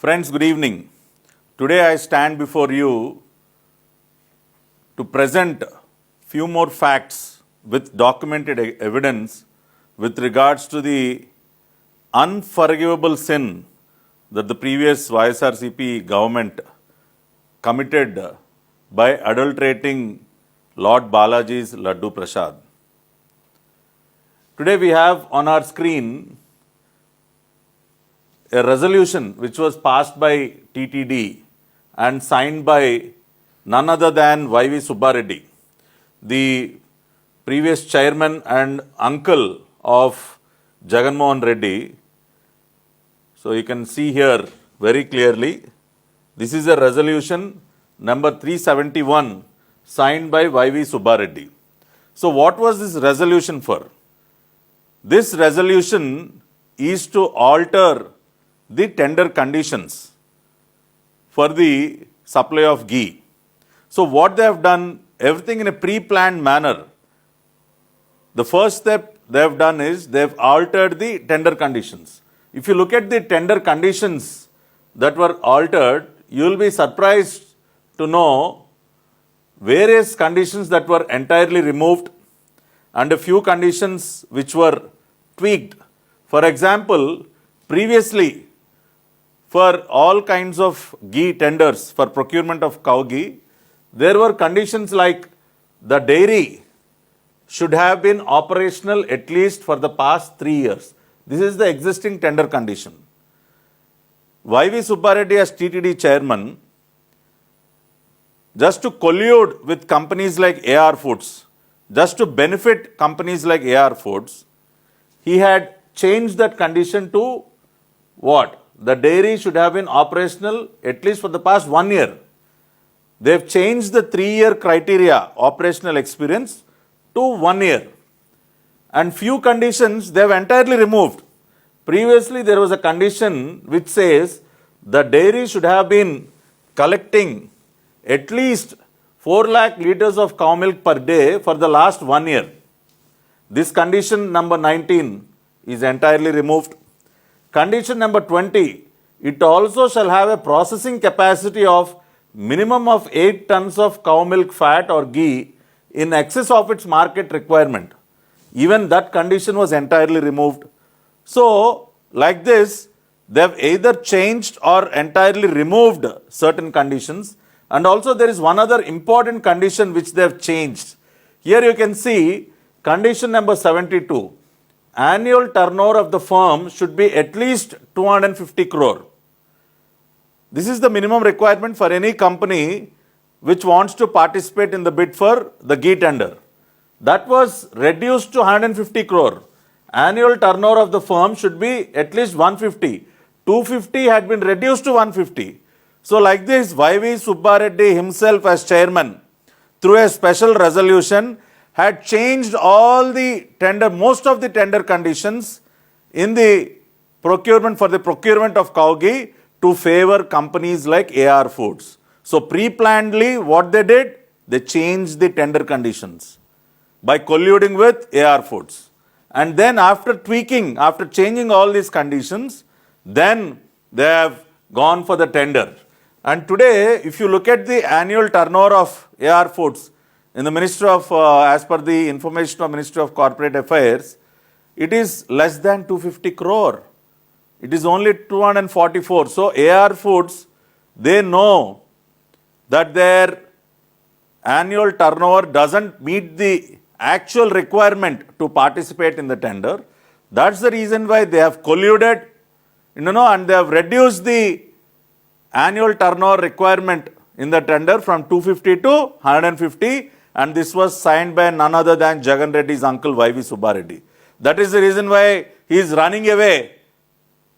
Friends, good evening. Today I stand before you to present few more facts with documented evidence with regards to the unforgivable sin that the previous YSRCP government committed by adulterating Lord Balaji's Laddu Prasad. Today we have on our screen a resolution which was passed by TTD and signed by none other than Y.V. Subbareddy, the previous chairman and uncle of Jagannath Reddy. So you can see here very clearly, this is a resolution number 371 signed by Y.V. Subbareddy. So what was this resolution for? This resolution is to alter the tender conditions for the supply of ghee. So what they have done, everything in a pre-planned manner. The first step they have done is they have altered the tender conditions. If you look at the tender conditions that were altered, you will be surprised to know various conditions that were entirely removed and a few conditions which were tweaked. For example, previously, for all kinds of ghee tenders for procurement of cow ghee, there were conditions like the dairy should have been operational at least for the past 3 years. This is the existing tender condition. Y.V. Subbareddy as TTD chairman, just to collude with companies like AR Foods, just to benefit companies like AR Foods, he had changed that condition to what? The dairy should have been operational at least for the past 1 year. They've changed the 3-year criteria, operational experience, to 1 year. And few conditions they've entirely removed. Previously, there was a condition which says the dairy should have been collecting at least 4 lakh liters of cow milk per day for the last 1 year. This condition number 19 is entirely removed. Condition number 20, it also shall have a processing capacity of minimum of 8 tons of cow milk fat or ghee in excess of its market requirement. Even that condition was entirely removed. So, like this, they have either changed or entirely removed certain conditions. And also there is one other important condition which they have changed. Here you can see condition number 72. Annual turnover of the firm should be at least 250 crore. This is the minimum requirement for any company which wants to participate in the bid for the ghee tender. That was reduced to 150 crore. Annual turnover of the firm should be at least 150. 250 had been reduced to 150. So like this, Y.V. Subbareddy himself as chairman, through a special resolution, had changed all the tender, most of the tender conditions in the procurement for the procurement of cow ghee to favor companies like AR Foods. So pre-plannedly what they did, they changed the tender conditions by colluding with AR Foods. And then after tweaking, after changing all these conditions, then they have gone for the tender. And today, if you look at the annual turnover of AR Foods, in the Ministry of, as per the information of Ministry of Corporate Affairs, it is less than 250 crore. It is only 244. So AR Foods, they know that their annual turnover doesn't meet the actual requirement to participate in the tender. That's the reason why they have colluded, and they have reduced the annual turnover requirement in the tender from 250 to 150. And this was signed by none other than Jagan Reddy's uncle Y.V. Subbareddy. That is the reason why he is running away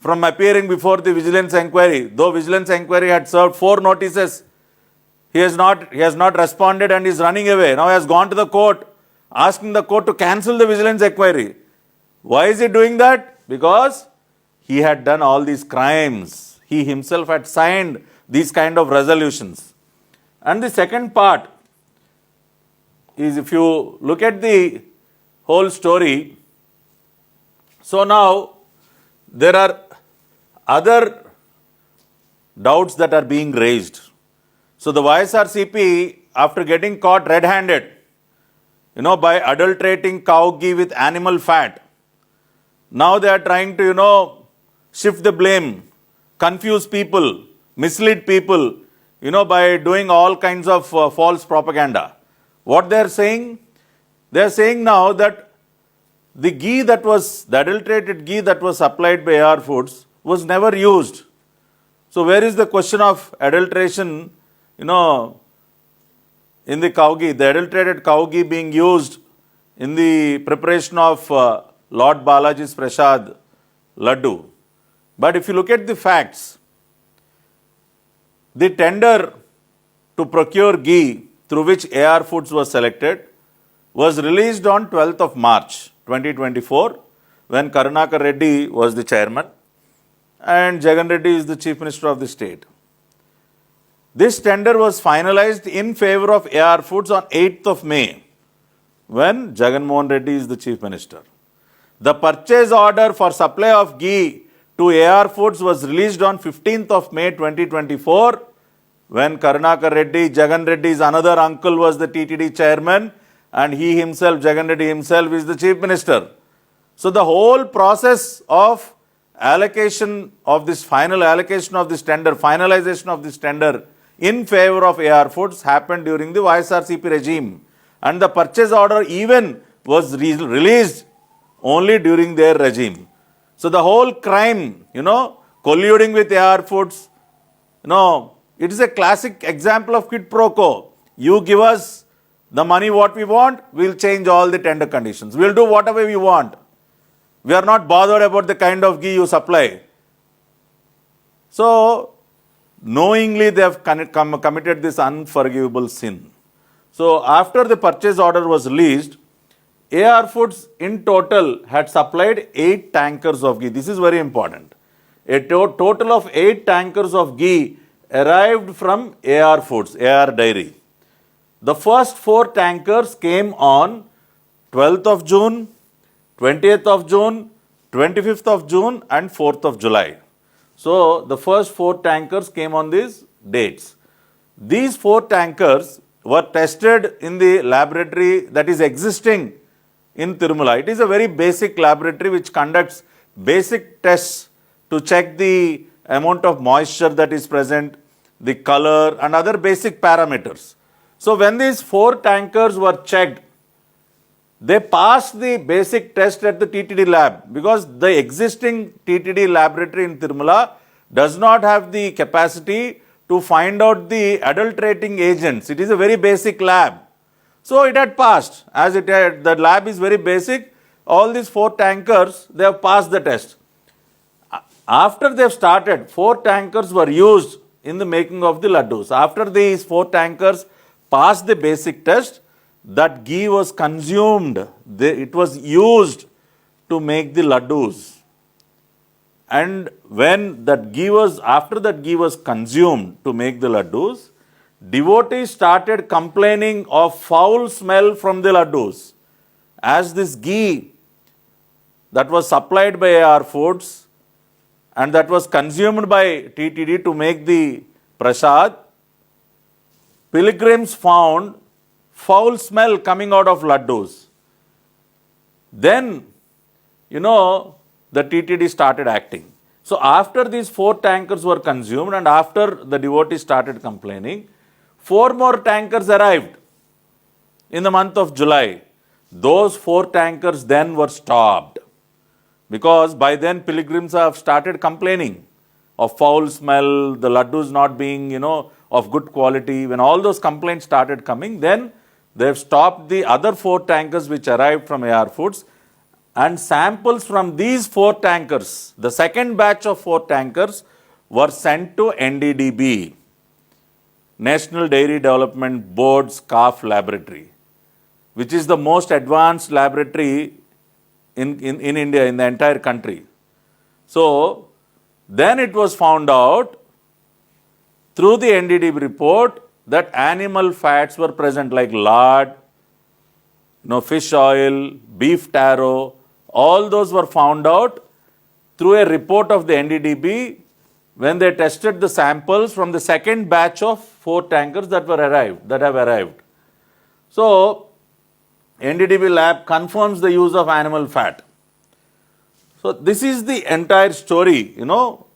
from appearing before the vigilance inquiry. Though vigilance inquiry had served 4 notices, he has not responded and is running away. Now he has gone to the court, asking the court to cancel the vigilance inquiry. Why is he doing that? Because he had done all these crimes. He himself had signed these kind of resolutions. And the second part is, if you look at the whole story, so now there are other doubts that are being raised. So the YSRCP, after getting caught red-handed, by adulterating cow ghee with animal fat, now they are trying to, shift the blame, confuse people, mislead people, by doing all kinds of false propaganda. What they are saying? They are saying now that the adulterated ghee that was supplied by AR Foods was never used. So where is the question of adulteration, in the cow ghee? The adulterated cow ghee being used in the preparation of Lord Balaji's Prasad Laddu. But if you look at the facts, the tender to procure ghee through which AR Foods was selected was released on 12th of March 2024 when Karunakar Reddy was the chairman and Jagan Reddy is the Chief Minister of the state. This tender was finalized in favor of AR Foods on 8th of May when Jagan Mohan Reddy is the Chief Minister. The purchase order for supply of ghee to AR Foods was released on 15th of May 2024 when Karunakar Reddy, Jagan Reddy's another uncle, was the TTD chairman and he himself, Jagan Reddy himself, is the Chief Minister. So the whole process of allocation of this final allocation of this tender, finalization of this tender in favor of AR Foods happened during the YSRCP regime. And the purchase order even was released only during their regime. So the whole crime, colluding with AR Foods, it is a classic example of quid pro quo. You give us the money what we want, we'll change all the tender conditions. We'll do whatever we want. We are not bothered about the kind of ghee you supply. So, knowingly they have committed this unforgivable sin. So, after the purchase order was released, AR Foods in total had supplied 8 tankers of ghee. This is very important. A total of 8 tankers of ghee arrived from AR Foods, AR Dairy. The first 4 tankers came on 12th of June, 20th of June, 25th of June and 4th of July. So, the first 4 tankers came on these dates. These 4 tankers were tested in the laboratory that is existing in Tirumala. It is a very basic laboratory which conducts basic tests to check the amount of moisture that is present, the color and other basic parameters. So, when these 4 tankers were checked, they passed the basic test at the TTD lab because the existing TTD laboratory in Tirumala does not have the capacity to find out the adulterating agents. It is a very basic lab. So, it had passed. As it had, the lab is very basic. All these 4 tankers, they have passed the test. After they have started, 4 tankers were used in the making of the laddus. After these 4 tankers passed the basic test, that ghee was consumed. It was used to make the laddus. And when that ghee was, after that ghee was consumed to make the laddus, devotees started complaining of foul smell from the laddus. As this ghee that was supplied by AR Foods and that was consumed by TTD to make the prasad, pilgrims found foul smell coming out of laddus. Then, the TTD started acting. So, after these 4 tankers were consumed and after the devotees started complaining, 4 more tankers arrived in the month of July. Those 4 tankers then were stopped because by then pilgrims have started complaining of foul smell, the laddus not being, of good quality. When all those complaints started coming, then they have stopped the other 4 tankers which arrived from AR Foods, and samples from these 4 tankers, the second batch of 4 tankers, were sent to NDDB, National Dairy Development Board's CAF laboratory, which is the most advanced laboratory in India, in the entire country. So, then it was found out through the NDDB report that animal fats were present like lard, fish oil, beef tallow, all those were found out through a report of the NDDB when they tested the samples from the second batch of 4 tankers that have arrived. So, NDDB lab confirms the use of animal fat. So, this is the entire story,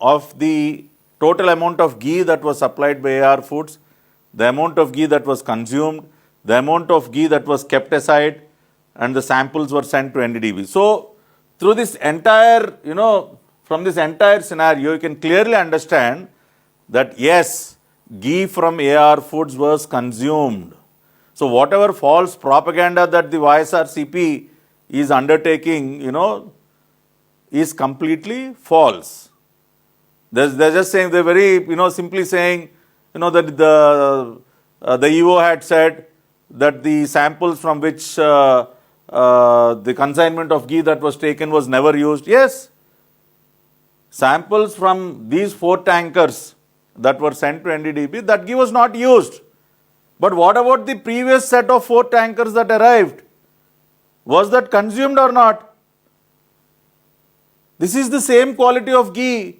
of the total amount of ghee that was supplied by AR Foods, the amount of ghee that was consumed, the amount of ghee that was kept aside, and the samples were sent to NDDB. So, through this entire, from this entire scenario, you can clearly understand that yes, ghee from AR Foods was consumed. So, whatever false propaganda that the YSRCP is undertaking, is completely false. They're just saying, they're very, simply saying, that the EO had said that the samples from which the consignment of ghee that was taken was never used. Yes, samples from these 4 tankers that were sent to NDDB, that ghee was not used. But what about the previous set of 4 tankers that arrived? Was that consumed or not? This is the same quality of ghee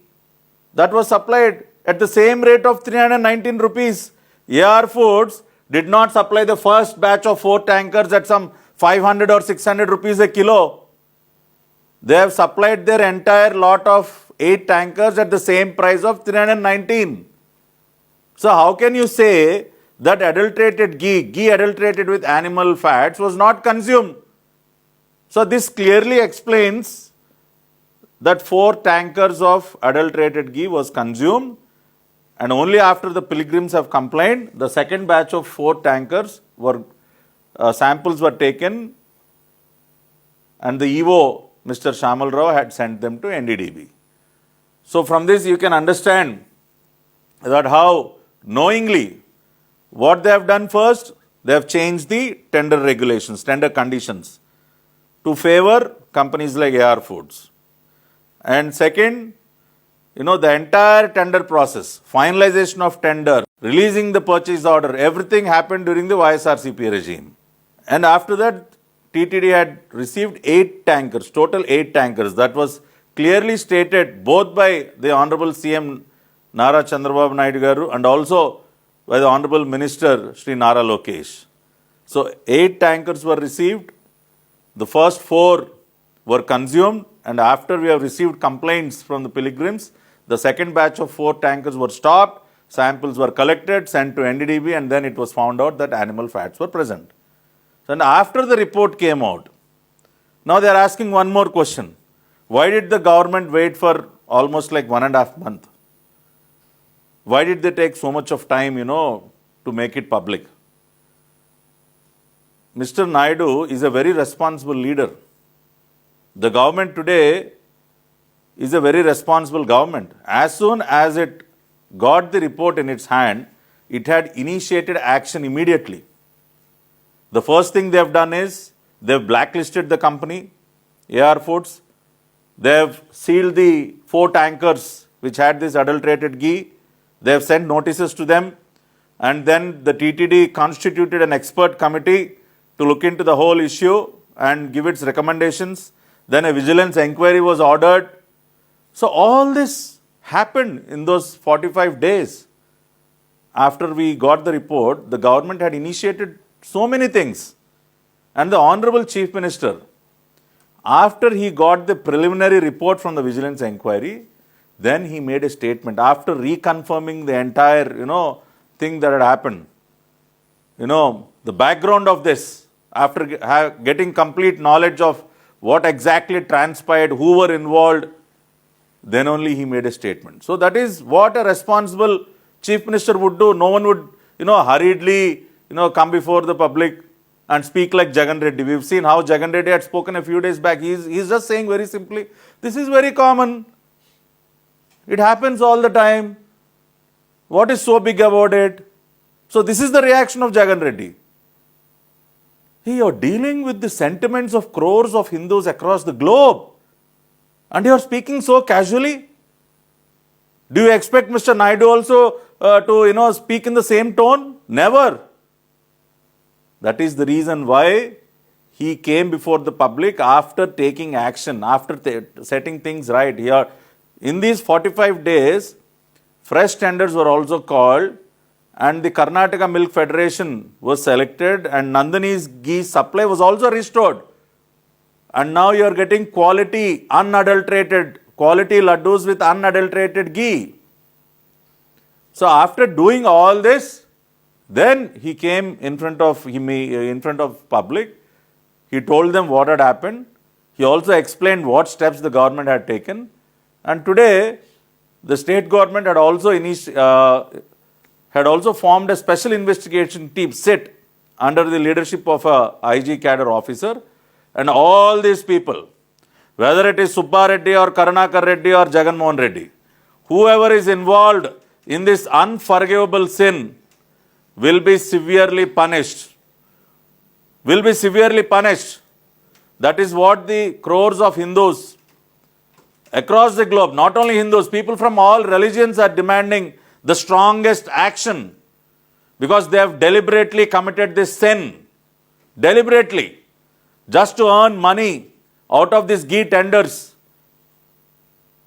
that was supplied at the same rate of 319 rupees. AR Foods did not supply the first batch of 4 tankers at some 500 or 600 rupees a kilo. They have supplied their entire lot of 8 tankers at the same price of 319. So how can you say that adulterated ghee adulterated with animal fats was not consumed? So this clearly explains that 4 tankers of adulterated ghee was consumed, and only after the pilgrims have complained, the second batch of 4 tankers were samples were taken, and the EO, Mr. Shamal Rao, had sent them to NDDB. So from this you can understand that how knowingly what they have done. First, they have changed the tender regulations, tender conditions to favor companies like AR Foods. And second, the entire tender process, finalization of tender, releasing the purchase order, everything happened during the YSRCP regime. And after that, TTD had received 8 tankers, total 8 tankers. That was clearly stated both by the Honorable CM Nara Chandrababu Naidu Garu and also by the Honorable Minister Shri Nara Lokesh. So 8 tankers were received. The first 4 were consumed, and after we have received complaints from the pilgrims, the second batch of 4 tankers were stopped, samples were collected, sent to NDDB, and then it was found out that animal fats were present. And after the report came out, now they are asking one more question. Why did the government wait for almost like 1.5 months? Why did they take so much of time, to make it public? Mr. Naidu is a very responsible leader. The government today is a very responsible government. As soon as it got the report in its hand, it had initiated action immediately. The first thing they have done is they have blacklisted the company, AR Foods. They have sealed the 4 tankers which had this adulterated ghee. They have sent notices to them, and then the TTD constituted an expert committee to look into the whole issue and give its recommendations. Then a vigilance inquiry was ordered. So all this happened in those 45 days. After we got the report, the government had initiated so many things. And the Honorable Chief Minister, after he got the preliminary report from the vigilance inquiry, then he made a statement after reconfirming the entire, thing that had happened. The background of this, after getting complete knowledge of what exactly transpired, who were involved, then only he made a statement. So that is what a responsible Chief Minister would do. No one would, hurriedly, come before the public and speak like Jagan Reddy. We've seen how Jagan Reddy had spoken a few days back. He's just saying very simply, this is very common. It happens all the time. What is so big about it? So this is the reaction of Jagan Reddy. You are dealing with the sentiments of crores of Hindus across the globe, and you are speaking so casually. Do you expect Mr. Naidu also to speak in the same tone? Never. That is the reason why he came before the public after taking action, after setting things right. Here, in these 45 days, fresh tenders were also called, and the Karnataka Milk Federation was selected, and Nandini's ghee supply was also restored. And now you are getting quality laddus with unadulterated ghee. So after doing all this, then he came in front of public. He told them what had happened. He also explained what steps the government had taken. And today, the state government had also formed a special investigation team, SIT, under the leadership of a IG cadre officer. And all these people, whether it is Subba Reddy or Karunakar Reddy or Jagan Mohan Reddy, whoever is involved in this unforgivable sin will be severely punished. Will be severely punished. That is what the crores of Hindus across the globe, not only Hindus, people from all religions are demanding the strongest action, because they have deliberately committed this sin. Deliberately. Just to earn money out of these ghee tenders,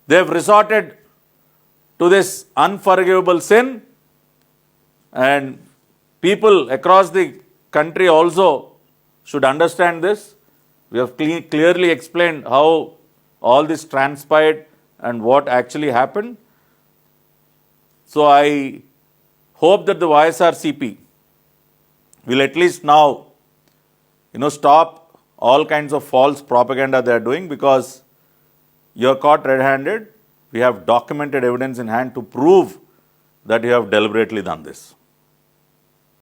they have resorted to this unforgivable sin, and people across the country also should understand this. We have clearly explained how all this transpired and what actually happened. So I hope that the YSRCP will at least now, stop all kinds of false propaganda they are doing, because you are caught red-handed. We have documented evidence in hand to prove that you have deliberately done this.